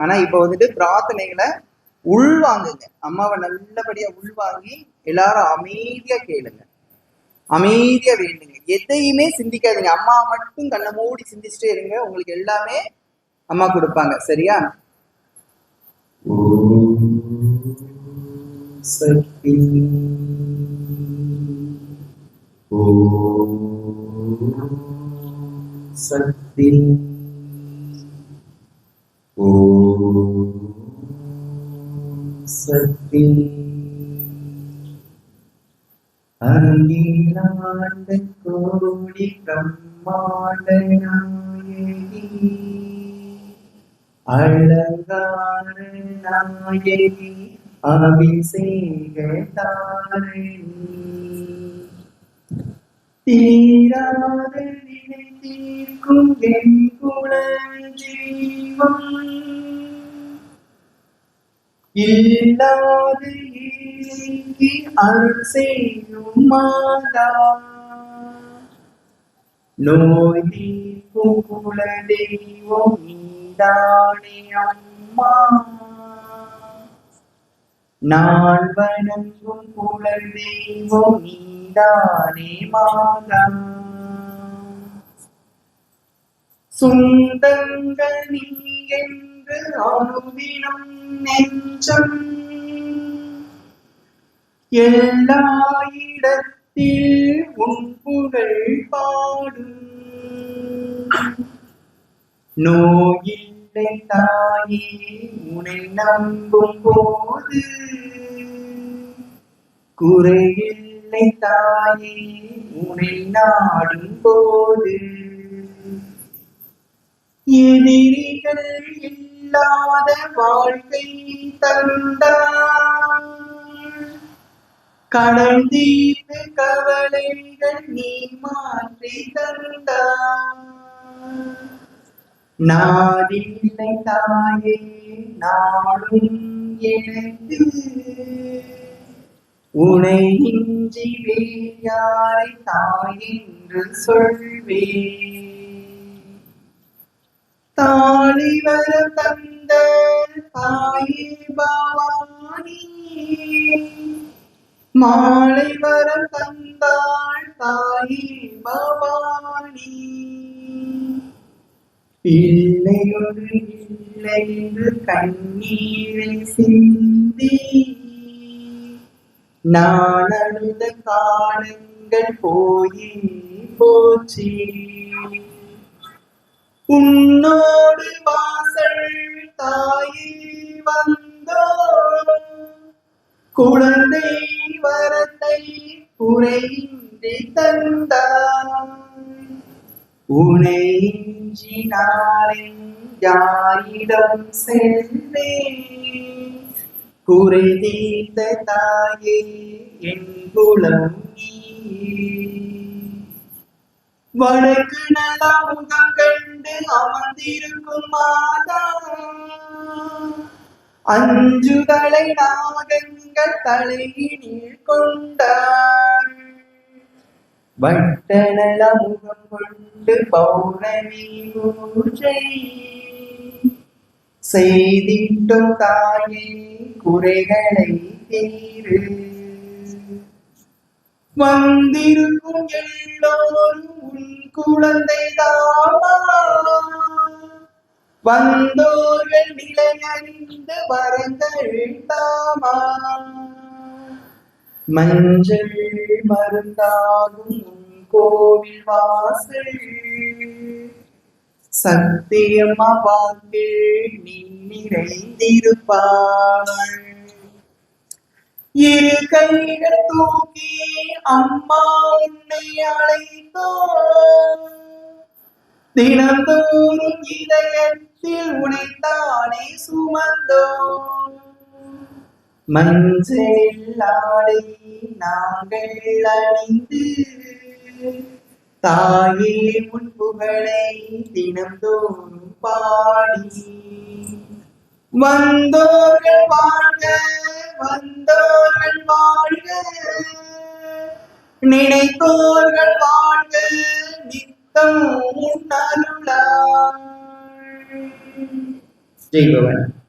ஆனா இப்ப வந்துட்டு பிரார்த்தனைகளை உள்வாங்குங்க. அம்மாவை நல்லபடியா உள்வாங்கி எல்லாரும் அமைதியா கேளுங்க, அமைதியா வேண்டுங்க, எதையுமே சிந்திக்காதீங்க. அம்மா மட்டும் கண்ணை மூடி சிந்திச்சுட்டே இருங்க, உங்களுக்கு எல்லாமே அம்மா கொடுப்பாங்க. சரியா? சக்தி சக்தி சக்தி அகிலாண்ட கோடி பிரம்மாண்ட நாயகி அழகான நாயகி அபிஷேக தாரணி தீராத வினை தீர்க்கும் என் குல ஜீவம் இல்லாத ஏழைக்கு அருள் செய்யும் மாதா நோய் தீர்க்கும் குல தெய்வம் நீதானே அம்மா நான் வணங்கும் குல தெய்வம் நீதானே மாதா சொந்தங்கள் நீ என்று அனுதினம் நெஞ்சம் எல்லா இடத்தில் உன் புகழ் பாடும் நோயில்லை தாயே உன்னை நம்பும் போது குறையில்லை தாயே உன்னை நாடும் போது எதிரிகள் இல்லாத வாழ்க்கை தந்தார் கடல் தீர்த்து கவலைகள் நீ மாற்றி தந்தார் நாடில்லை தாயே நாடும் எனக்கு உனை இன்றி வேறு யாரை தாய் என்று சொல்வேன் தாளி வர தந்த தாயே பவானி மாலை வர தந்தாள் தாயே பவானி பிள்ளையொரு இல்லை என்று கண்ணீரை சிந்தி நான் அழுத காலங்கள் போயே போச்சு உன்னோடு வாசல் தாயே வந்தோ குழந்தை வரத்தை குறையின்றி தந்தாய் உனை இன்றி நாளின் யாரிடம் செல்வேன் குறை தீர்த்த தாயே என் குலம் வடக்கு நல்ல முகம் கண்டு அமர்ந்திருக்கும் மாதா அஞ்சுதலை நாகங்கள் தலையினில் கொண்டாள் வட்டநல முகம் கொண்டு பௌர்ணமி பூஜை செய்திட்டும் தாயே குறைகளை தீரு வந்திருக்கும் எல்லோரும் உன் குழந்தை தாமா வந்தோர்கள் நிலையறிந்து வரங்கள் தாமா மஞ்சள் மருந்தாகும் உன் கோவில் வாசல் சத்தியமா வாக்கில் நீ நிறைந்திருப்பாள் இரு கைகள் தூக்கி அம்மா உன்னை அழைத்தோ தினந்தோறும் இதயத்தில் உனைத்தானே சுமந்தோ மஞ்சள் ஆடை நாங்கள் அணிந்து தாயே உன் புகழை தினந்தோறும் பாடி வந்தோர்கள் வாழ்க வந்தோர்கள் வாழ்க நினைத்தோர்கள் வாழ்க நித்தம் அருளாய் ஜெய் பவன்.